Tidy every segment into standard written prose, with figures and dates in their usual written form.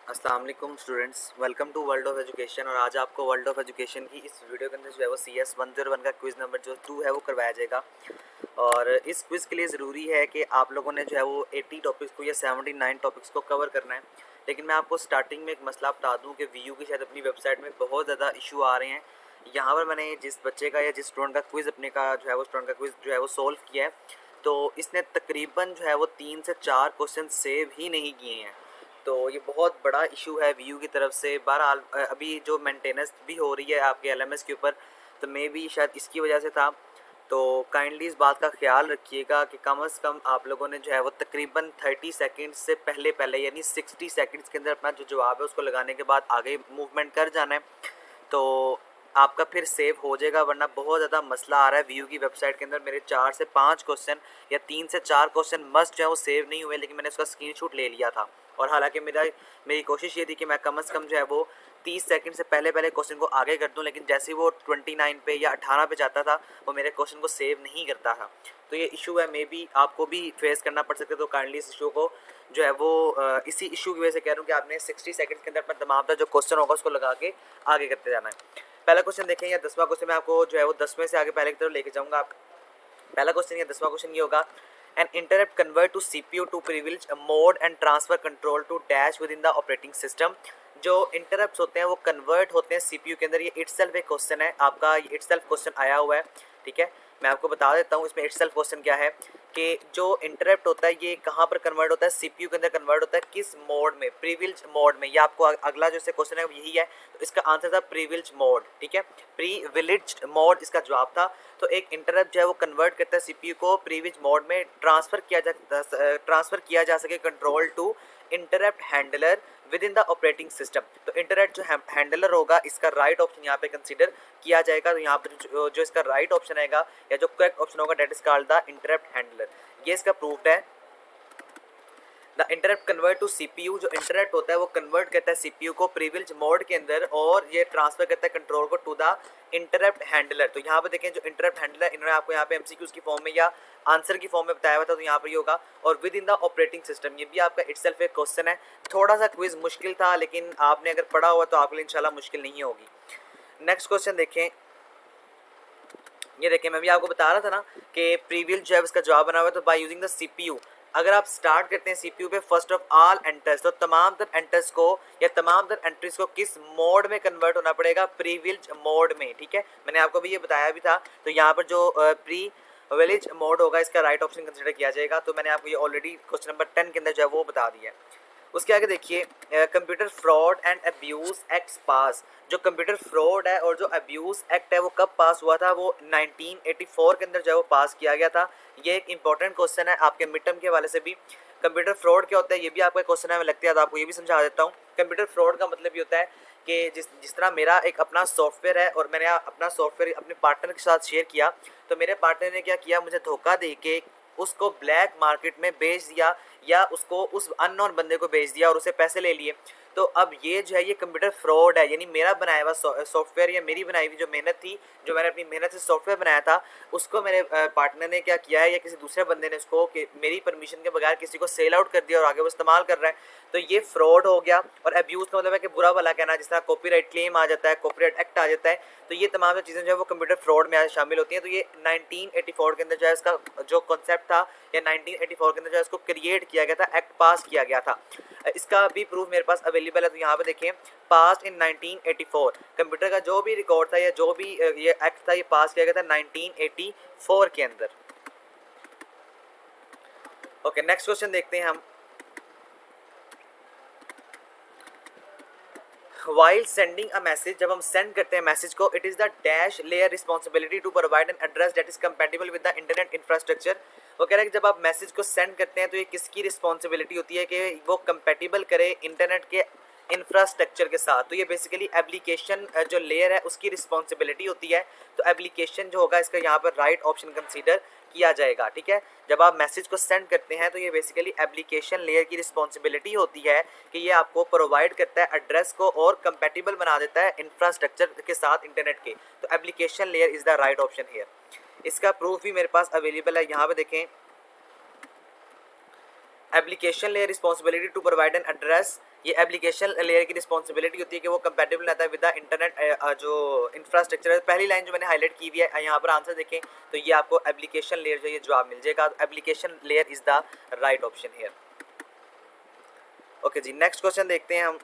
अस्सलाम वालेकुम students, welcome to world of education. और आज आपको वर्ल्ड ऑफ एजुकेशन की इस वीडियो के अंदर जो है वो CS 101 का क्विज़ नंबर जो 2 है वो करवाया जाएगा। और इस क्विज़ के लिए ज़रूरी है कि आप लोगों ने जो है वो 80 टॉपिक्स को या 79 टॉपिक्स को कवर करना है। लेकिन मैं आपको स्टार्टिंग में एक मसला बता दूँ कि VU की शायद अपनी वेबसाइट में बहुत ज़्यादा इशू आ रहे हैं। यहाँ पर मैंने जिस बच्चे का या जिस स्टूडेंट का क्विज़ अपने का जो है वो स्टूडेंट का क्विज़ जो है वो सोल्व किया है, तो इसने तकरीबन जो है वो 3 से 4 क्वेश्चन सेव ही नहीं किए हैं। तो ये बहुत बड़ा इशू है VU की तरफ से। बहरहाल अभी जो मेंटेनेंस भी हो रही है आपके LMS के ऊपर, तो मे भी शायद इसकी वजह से था। तो काइंडली इस बात का ख्याल रखिएगा कि कम से कम आप लोगों ने जो है वो तकरीबन 30 सेकंड से पहले पहले यानी 60 सेकंड्स के अंदर अपना जो जवाब है उसको लगाने के बाद आगे मूवमेंट कर जाना है, तो आपका फिर सेव हो जाएगा। वरना बहुत ज़्यादा मसला आ रहा है VU की वेबसाइट के अंदर। मेरे 4 से 5 क्वेश्चन या 3 से 4 क्वेश्चन मस्ट जो है वो सेव नहीं हुए, लेकिन मैंने उसका स्क्रीनशॉट ले लिया था। और हालांकि मेरी कोशिश ये थी कि मैं कम से कम जो है वो 30 सेकंड से पहले पहले क्वेश्चन को आगे कर दूं, लेकिन जैसे ही वो 29 पे या 18 पे जाता था वो मेरे क्वेश्चन को सेव नहीं करता था। तो ये इशू है, मे बी आपको भी फेस करना पड़ सकता है। तो काइंडली इस इशू को जो है वो इसी इशू की वजह से कह रहा हूँ कि आपने 60 सेकंड के अंदर अपना तमाम जो क्वेश्चन होगा उसको लगा के आगे करते जाना है। पहला क्वेश्चन देखें, या 10वां क्वेश्चन मैं आपको जो है वो 10वें से आगे पहले की तरफ लेके जाऊँगा। आप पहला क्वेश्चन या 10वां क्वेश्चन ये होगा, an interrupt convert to CPU to privilege mode and transfer control to dash within the operating system. जो इंटरप्ट होते हैं वो कन्वर्ट होते हैं CPU के अंदर। ये इटसेल्फ एक क्वेश्चन है आपका, ये इटसेल्फ क्वेश्चन आया हुआ है, ठीक है। मैं आपको बता देता हूँ इसमें इटसेल्फ क्वेश्चन क्या है कि जो इंटरप्ट होता है ये कहाँ पर कन्वर्ट होता है, CPU के अंदर कन्वर्ट होता है किस मोड में, प्रीविलेज मोड में। ये आपको अगला जो से क्वेश्चन है यही है, तो इसका आंसर था प्रीविलेज मोड, ठीक है। प्रीविलेज मोड इसका जवाब था। तो एक इंटरप्ट जो है वो कन्वर्ट करता है CPU को प्रीविलेज मोड में, ट्रांसफर किया जा सके control to interrupt handler within the operating system. तो इंटरप्ट जो हैंडलर होगा इसका राइट ऑप्शन यहाँ पे कंसीडर किया जाएगा। तो यहाँ पर जो इसका राइट ऑप्शन आएगा या जो करेक्ट ऑप्शन होगा that is called the interrupt handler. ये इसका प्रूफ्ड है। The interrupt convert to CPU, जो इंटरप्ट होता है वो कन्वर्ट करता है CPU को प्रीविलेज मोड के अंदर, और ये ट्रांसफर करता है कंट्रोल को टू द इंटरप्ट हैंडलर। तो यहाँ पे देखें जो इंटरप्ट हैंडलर इन्होंने आपको यहाँ पे MCQs की फॉर्म में या आंसर की फॉर्म में बताया हुआ था, तो यहाँ पर ये होगा। और with in the operating system, ये भी आपका इटसेल्फ एक क्वेश्चन है। थोड़ा सा क्विज मुश्किल था, लेकिन आपने अगर पढ़ा हुआ तो आपके लिए इंशाल्लाह मुश्किल नहीं होगी। नेक्स्ट क्वेश्चन देखें, ये देखें मैं भी आपको बता रहा था ना कि प्रीवियल जो है उसका जवाब बना हुआ है। तो बाय यूजिंग द CPU, अगर आप स्टार्ट करते हैं CPU पे फर्स्ट ऑफ ऑल एंटर्स, तो तमाम तर एंटर्स को या तमाम तर एंट्रीज को किस मोड में कन्वर्ट होना पड़ेगा, प्रीविलेज मोड में, ठीक है। मैंने आपको भी ये बताया भी था। तो यहाँ पर जो प्रीविलेज मोड होगा इसका राइट ऑप्शन कंसिडर किया जाएगा। तो मैंने आपको ये ऑलरेडी क्वेश्चन नंबर 10 के अंदर जो है वो बता दिया है। उसके आगे देखिए, computer fraud and abuse act पास। जो कंप्यूटर फ्रॉड है और जो अब्यूज़ एक्ट है वो कब पास हुआ था, वो 1984 के अंदर जो है वो पास किया गया था। ये एक इंपॉर्टेंट क्वेश्चन है आपके मिड टर्म के हवाले से भी। कंप्यूटर फ्रॉड क्या होता है ये भी आपका क्वेश्चन है, मैं लगता है तो आपको ये भी समझा देता हूँ। कंप्यूटर फ्रॉड का मतलब ये होता है कि जिस तरह मेरा एक अपना सॉफ्टवेयर है और मैंने अपना सॉफ्टवेयर अपने पार्टनर के साथ शेयर किया, तो मेरे पार्टनर ने क्या किया, मुझे धोखा दे के उसको ब्लैक मार्केट में बेच दिया या उसको उस अननोन बंदे को बेच दिया और उसे पैसे ले लिए। तो अब ये जो है ये कंप्यूटर फ्रॉड है, यानी मेरा बनाया हुआ सॉफ्टवेयर या मेरी बनाई हुई जो मेहनत थी, जो मैंने अपनी मेहनत से सॉफ्टवेयर बनाया था, उसको मेरे पार्टनर ने क्या किया है या किसी दूसरे बंदे ने उसको कि मेरी परमिशन के बगैर किसी को सेल आउट कर दिया और आगे वो इस्तेमाल कर रहा है। तो ये फ्रॉड हो गया। और अब्यूज़ का मतलब है कि बुरा भला कहना, जिस तरह कॉपीराइट क्लेम आ जाता है, कॉपीराइट एक्ट आ जाता है। तो ये तमाम चीज़ें जो है वो कंप्यूटर फ्रॉड में शामिल होती हैं। तो ये 1984 के अंदर जो है इसका जो कॉन्सेप्ट था या 1984 के अंदर जो है इसको क्रिएट किया गया था, एक्ट पास किया गया था। इसका भी प्रूफ मेरे पास अवेलेबल है। तो यहाँ पे देखें, पास इन 1984 कंप्यूटर का जो भी रिकॉर्ड था या जो भी ये एक्ट था ये पास किया गया था 1984 के अंदर। ओके, नेक्स्ट क्वेश्चन देखते हैं हम। वाइल सेंडिंग अ मैसेज, जब हम सेंड करते हैं मैसेज को, it is the dash layer responsibility to provide an address that is compatible with the internet infrastructure. वो कह रहा है कि जब आप मैसेज को सेंड करते हैं तो ये किसकी रिस्पॉन्सिबिलिटी होती है कि वो कंपैटिबल करे इंटरनेट के इंफ्रास्ट्रक्चर के साथ। तो ये बेसिकली एप्लीकेशन जो लेयर है उसकी रिस्पॉन्सिबिलिटी होती है। तो एप्लीकेशन जो होगा इसका यहाँ पर राइट ऑप्शन कंसीडर किया जाएगा, ठीक है। जब आप मैसेज को सेंड करते हैं तो ये बेसिकली एप्लीकेशन लेयर की रिस्पॉन्सिबिलिटी होती है कि ये आपको प्रोवाइड करता है एड्रेस को और कंपैटिबल बना देता है इंफ्रास्ट्रक्चर के साथ इंटरनेट के। तो application layer is the right option here. इसका प्रूफ भी मेरे पास अवेलेबल है। यहाँ पे देखें, application layer responsibility to provide an address ये एप्लीकेशन लेयर की रिस्पॉन्सिबिलिटी होती है कि वो कंपैटिबल रहता है विद द इंटरनेट जो इंफ्रास्ट्रक्चर है। पहली लाइन जो मैंने हाईलाइट की हुई है यहाँ पर आंसर देखें तो ये आपको एप्लीकेशन लेयर जो ये जवाब मिल जाएगा। Application layer is the right option here. Okay जी, नेक्स्ट क्वेश्चन देखते हैं हम।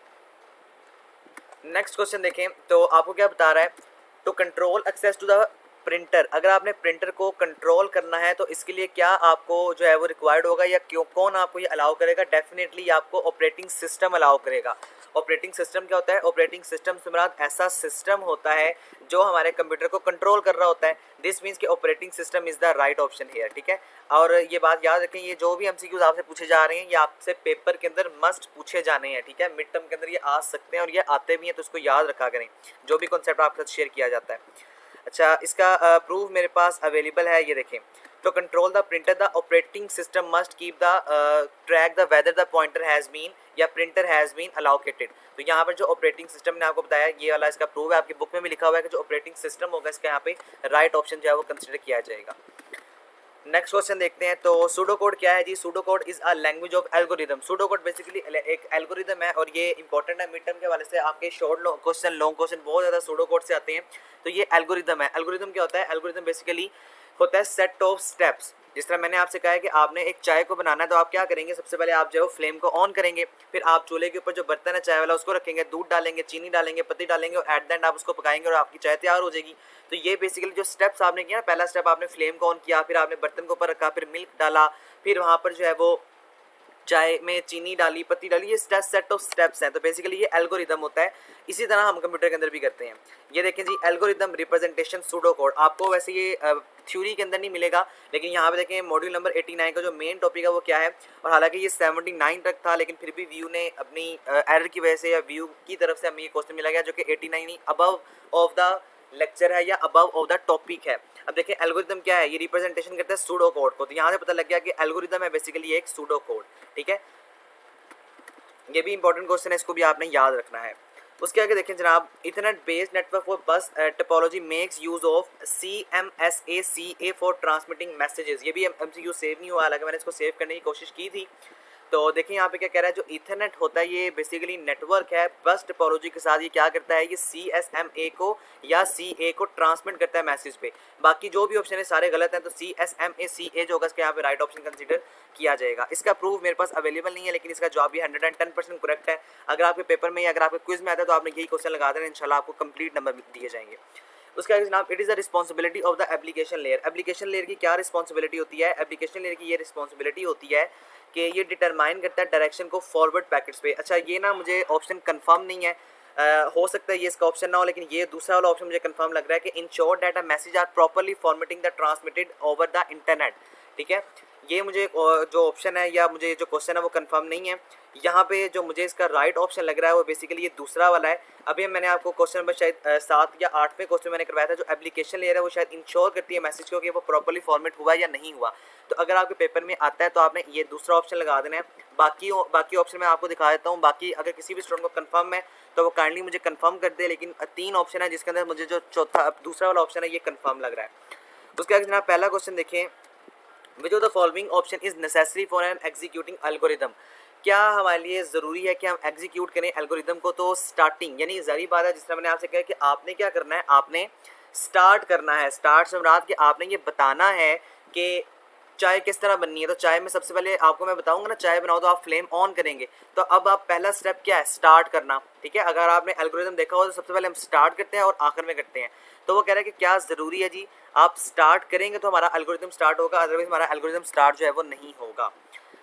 नेक्स्ट क्वेश्चन देखें तो आपको क्या बता रहा है, to control access to the printer. अगर आपने प्रिंटर को कंट्रोल करना है तो इसके लिए क्या आपको जो है वो रिक्वायर्ड होगा या क्यों, कौन आपको ये अलाउ करेगा? डेफिनेटली आपको ऑपरेटिंग सिस्टम अलाउ करेगा। ऑपरेटिंग सिस्टम क्या होता है? ऑपरेटिंग सिस्टम से मुराद ऐसा सिस्टम होता है जो हमारे कंप्यूटर को कंट्रोल कर रहा होता है। दिस मीन्स कि operating system is the right option here, ठीक है। और ये बात याद रखें, ये जो भी एमसीक्यूज आपसे पूछे जा रहे हैं ये आपसे पेपर के अंदर मस्ट पूछे जाने हैं, ठीक है। मिड टर्म के अंदर ये आ सकते हैं और ये आते भी हैं, तो इसको याद रखा करें जो भी कॉन्सेप्ट आपके साथ शेयर किया जाता है। अच्छा, इसका प्रूफ मेरे पास अवेलेबल है, ये देखें। तो control the printer the operating system must keep the track the whether the pointer has been या प्रिंटर हैज़ बीन अलोकेटेड। तो यहाँ पर जो ऑपरेटिंग सिस्टम ने आपको बताया ये वाला इसका प्रूफ है, आपकी बुक में भी लिखा हुआ है कि जो ऑपरेटिंग सिस्टम होगा इसका यहाँ पे राइट ऑप्शन जो है वो कंसिडर किया जाएगा। नेक्स्ट क्वेश्चन देखते हैं। तो सूडो कोड क्या है जी? Pseudo code is a language of algorithm. Pseudo code basically एक एल्गोरिदम है और ये इंपॉर्टेंट है मिड टर्म के हवाले से। आपके शॉर्ट क्वेश्चन, लॉन्ग क्वेश्चन बहुत ज़्यादा सूडो कोड से आते हैं। तो ये एल्गोरिदम है। एल्गोरिदम क्या होता है? एल्गोरिदम बेसिकली होता है सेट ऑफ स्टेप्स। जिस तरह मैंने आपसे कहा है कि आपने एक चाय को बनाना है तो आप क्या करेंगे, सबसे पहले आप जो है फ्लेम को ऑन करेंगे, फिर आप चूल्हे के ऊपर जो बर्तन है चाय वाला उसको रखेंगे, दूध डालेंगे, चीनी डालेंगे, पत्ती डालेंगे और एट द एंड आप उसको पकाएंगे और आपकी चाय तैयार हो जाएगी। तो ये बेसिकली जो स्टेप्स आपने किया, पहला स्टेप आपने फ्लेम को ऑन किया, फिर आपने बर्तन के ऊपर रखा, फिर मिल्क डाला, फिर वहाँ पर जो है वो चाय में चीनी डाली, पत्ती डाली, ये सेट ऑफ स्टेप्स हैं। तो बेसिकली ये एल्गोरिदम होता है। इसी तरह हम कंप्यूटर के अंदर भी करते हैं। ये देखें जी, एल्गोरिदम रिप्रेजेंटेशन सूडो कोड। आपको वैसे ये थ्योरी के अंदर नहीं मिलेगा, लेकिन यहाँ पे देखें मॉड्यूल नंबर 89 का जो मेन टॉपिक है वो क्या है। और हालांकि ये 79 तक था, लेकिन फिर भी व्यू ने अपनी एरर की वजह से या व्यू की तरफ से हमें ये क्वेश्चन मिला गया जो कि 89 अबव ऑफ द लेक्चर है या अबव ऑफ द टॉपिक है। अब देखिए एल्गोरिदम क्या है, ये रिप्रेजेंटेशन करता है सूडो कोड को। तो यहाँ से पता लग गया कि एल्गोरिदम है बेसिकली एक सूडो कोड, ठीक है। ये भी इंपॉर्टेंट क्वेश्चन है, इसको भी आपने याद रखना है। उसके आगे देखें जनाब, इथरनेट बेस्ड नेटवर्क फॉर बस topology makes use of CMSACA for transmitting messages. ये भी MCQ सेव नहीं हुआ, हालांकि मैंने इसको सेव करने की कोशिश की थी। तो देखिए यहाँ पे क्या कह रहा है, जो ईथरनेट होता है ये बेसिकली नेटवर्क है बस टोपोलॉजी के साथ। ये क्या करता है, ये CSMA को या CA को ट्रांसमिट करता है मैसेज पे। बाकी जो भी ऑप्शन है सारे गलत हैं, तो CSMACA जो होगा इसका यहाँ पे राइट ऑप्शन कंसीडर किया जाएगा। इसका प्रूफ मेरे पास अवेलेबल नहीं है, लेकिन इसका जवाब भी 110% करेक्ट है। अगर आपके पेपर में या अगर आपके क्विज में आता है तो आपने यही क्वेश्चन लगा देना, इंशाल्लाह आपको कंप्लीट नंबर दिए जाएंगे। उसके आगे जनाब, it is the responsibility of the application layer. Application layer की क्या रिस्पॉन्सिबिलिटी होती है? एप्लीकेशन लेयर की ये रिस्पॉन्सिबिलिटी होती है कि ये डिटरमाइन करता है डायरेक्शन को फॉरवर्ड पैकेट्स पे। अच्छा, ये ना मुझे ऑप्शन कंफर्म नहीं है, हो सकता है ये इसका ऑप्शन ना हो, लेकिन ये दूसरा वाला ऑप्शन मुझे कंफर्म लग रहा है कि ensure that a message are properly formatting the transmitted over the internet, ठीक है। ये मुझे जो ऑप्शन है या मुझे जो क्वेश्चन है वो कंफर्म नहीं है। यहाँ पे जो मुझे इसका राइट ऑप्शन लग रहा है वो बेसिकली ये दूसरा वाला है। अभी मैंने आपको क्वेश्चन नंबर शायद 7 या 8वें क्वेश्चन मैंने करवाया था, जो एप्लीकेशन लेयर है वो शायद इंश्योर करती है मैसेज को कि वो प्रॉपर्ली फॉर्मेट हुआ या नहीं हुआ। तो अगर आपके पेपर में आता है तो आपने ये दूसरा ऑप्शन लगा देना है। बाकी ऑप्शन मैं आपको दिखा देता हूँ। बाकी अगर किसी भी स्टूडेंट को कंफर्म है तो वो काइंडली मुझे कंफर्म कर दे, लेकिन 3 ऑप्शन है जिसके अंदर मुझे जो दूसरा वाला ऑप्शन है ये कंफर्म लग रहा है। उसके आगे जनाब पहला क्वेश्चन देखें, which of the following option is necessary for an executing algorithm. क्या हमारे लिए ज़रूरी है कि हम एग्जीक्यूट करें एल्गोरिदम को? तो स्टार्टिंग, यानी ज़ाहिर बात है जिस तरह मैंने आपसे कहा कि आपने क्या करना है, आपने स्टार्ट करना है। स्टार्ट से मुराद कि आपने ये बताना है कि चाय किस तरह बननी है। तो चाय में सबसे पहले आपको मैं बताऊंगा ना, चाय बनाओ तो आप फ्लेम ऑन करेंगे। तो अब आप पहला स्टेप क्या है, स्टार्ट करना, ठीक है। अगर आपने एल्गोरिदम देखा हो तो सबसे पहले हम स्टार्ट करते हैं और आखिर में करते हैं। तो वो कह रहा है कि क्या ज़रूरी है जी, आप स्टार्ट करेंगे तो हमारा एल्गोरिदम स्टार्ट होगा, अदरवाइज हमारा एल्गोरिदम स्टार्ट जो है वो नहीं होगा।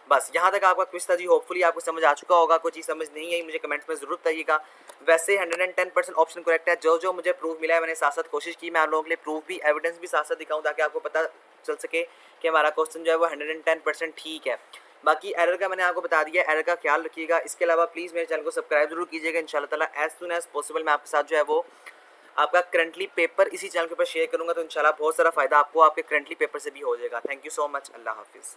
बस यहाँ तक आपका क्विज था जी। होपफुली आपको समझ आ चुका होगा। कोई चीज़ समझ नहीं आई मुझे कमेंट्स में ज़रूर बताइएगा। वैसे 110% ऑप्शन करेक्ट है। जो मैंने प्रूफ मिला है मैंने साथ साथ कोशिश की मैं आप लोगों के लिए प्रूफ भी, एविडेंस भी साथ साथ दिखाऊँ ताकि आपको पता चल सके कि हमारा क्वेश्चन जो है वो 110% ठीक है। बाकी एरर का मैंने आपको बता दिया, एरर का ख्याल रखिएगा। इसके अलावा प्लीज़ मेरे चैनल को सब्सक्राइब जरूर कीजिएगा। इंशाल्लाह ताला एज सून एज पॉसिबल मैं आपके साथ जो है वो आपका करंटली पेपर इसी चैनल के ऊपर शेयर करूँगा। तो इंशाल्लाह बहुत सारा फ़ायदा आपको आपके करंटली पेपर से भी हो जाएगा। Thank you so much. अल्लाह हाफिज़।